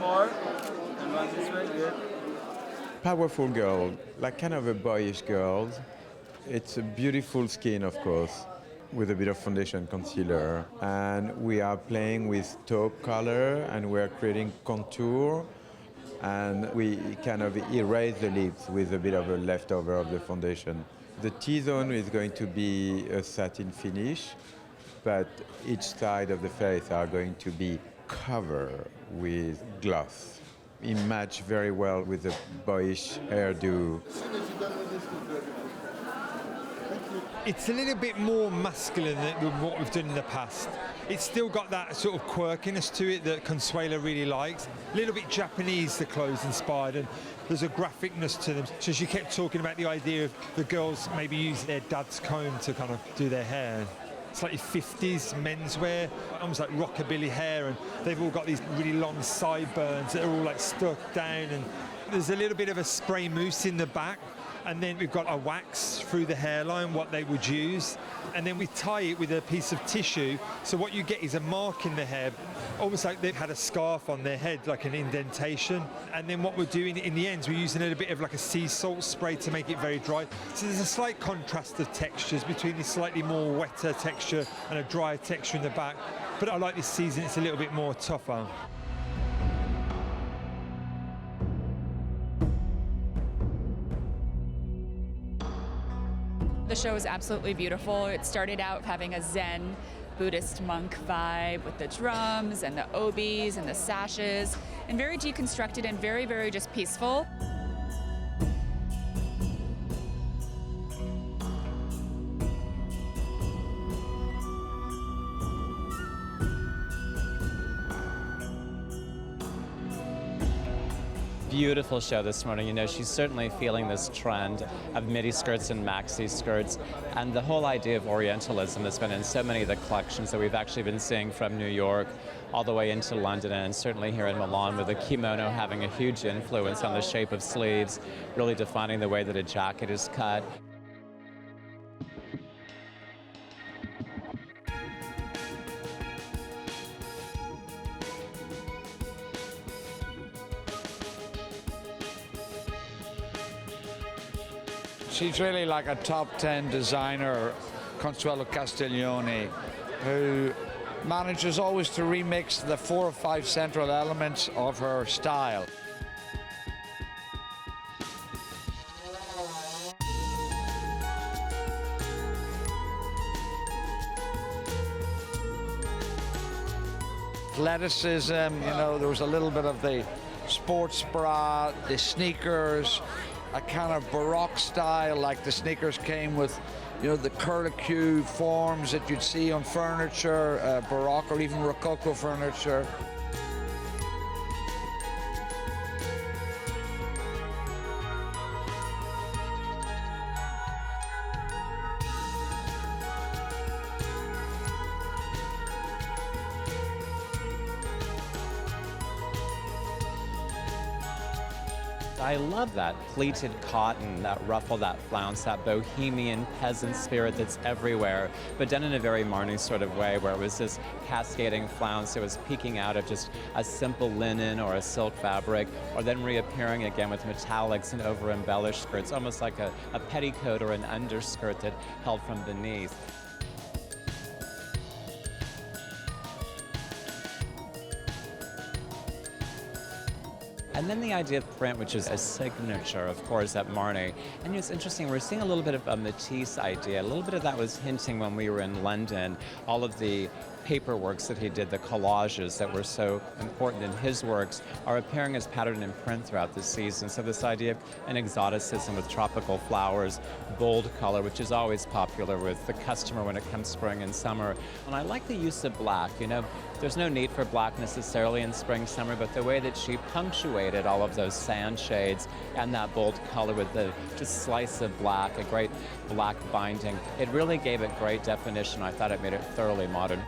more. And one this way, good. Powerful girl, like kind of a boyish girl. It's a beautiful skin, of course, with a bit of foundation, concealer. And we are playing with taupe color and we're creating contour. And we kind of erase the lips with a bit of a leftover of the foundation. The T-zone is going to be a satin finish, but each side of the face are going to be covered with gloss. It matches very well with the boyish hairdo. It's a little bit more masculine than what we've done in the past. It's still got that sort of quirkiness to it that Consuela really likes. A little bit Japanese, the clothes inspired, and there's a graphicness to them. So she kept talking about the idea of the girls maybe using their dad's comb to kind of do their hair. Slightly 50s menswear, almost like rockabilly hair, and they've all got these really long sideburns that are all like stuck down, and there's a little bit of a spray mousse in the back. And then we've got a wax through the hairline, what they would use. And then we tie it with a piece of tissue. So what you get is a mark in the hair, almost like they've had a scarf on their head, like an indentation. And then what we're doing in the ends, we're using a little bit of like a sea salt spray to make it very dry. So there's a slight contrast of textures between this slightly more wetter texture and a drier texture in the back. But I like this season, it's a little bit more tougher. The show is absolutely beautiful. It started out having a Zen Buddhist monk vibe with the drums and the obies and the sashes, and very deconstructed and very, very just peaceful. Beautiful show this morning. You know, she's certainly feeling this trend of midi skirts and maxi skirts, and the whole idea of Orientalism has been in so many of the collections that we've actually been seeing from New York all the way into London, and certainly here in Milan, with the kimono having a huge influence on the shape of sleeves, really defining the way that a jacket is cut. She's really like a top 10 designer, Consuelo Castiglione, who manages always to remix the 4 or 5 central elements of her style. Athleticism, you know, there was a little bit of the sports bra, the sneakers, a kind of Baroque style, like the sneakers came with, you know, the curlicue forms that you'd see on furniture, Baroque or even Rococo furniture. I love that pleated cotton, that ruffle, that flounce, that bohemian peasant spirit that's everywhere, but done in a very Marni sort of way, where it was this cascading flounce. It was peeking out of just a simple linen or a silk fabric, or then reappearing again with metallics and over-embellished skirts, almost like a petticoat or an underskirt that held from beneath. And then the idea of print, which is a signature, of course, at Marni. And it's interesting, we're seeing a little bit of a Matisse idea. A little bit of that was hinting when we were in London. All of the paperworks that he did, the collages that were so important in his works, are appearing as pattern and print throughout the season. So this idea of an exoticism with tropical flowers, bold color, which is always popular with the customer when it comes spring and summer. And I like the use of black. You know, there's no need for black necessarily in spring, summer, but the way that she punctuated all of those sand shades and that bold color with the just slice of black, a great black binding, it really gave it great definition. I thought it made it thoroughly modern.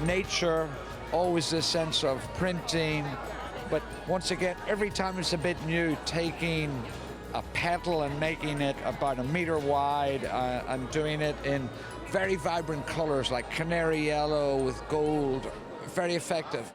nature, always this sense of printing, but once again, every time it's a bit new, taking a petal and making it about 1 meter wide and doing it in very vibrant colors like canary yellow with gold, very effective.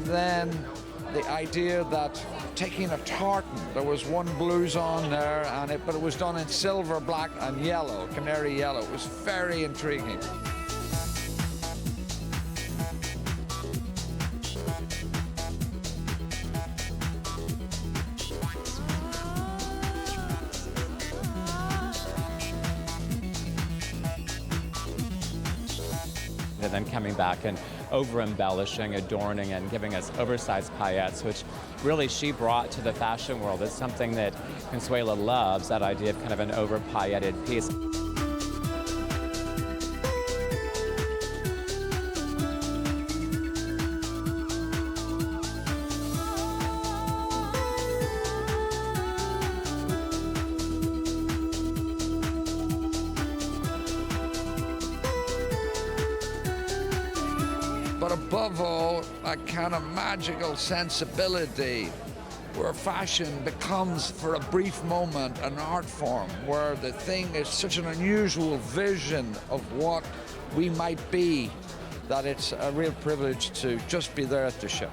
Then the idea that taking a tartan, there was one blues on there, but it was done in silver, black, and yellow, canary yellow. It was very intriguing. And then coming back and over-embellishing, adorning, and giving us oversized paillettes, which really she brought to the fashion world. It's something that Consuela loves, that idea of kind of an over-pailletted piece. But above all, a kind of magical sensibility where fashion becomes, for a brief moment, an art form, where the thing is such an unusual vision of what we might be, that it's a real privilege to just be there at the show.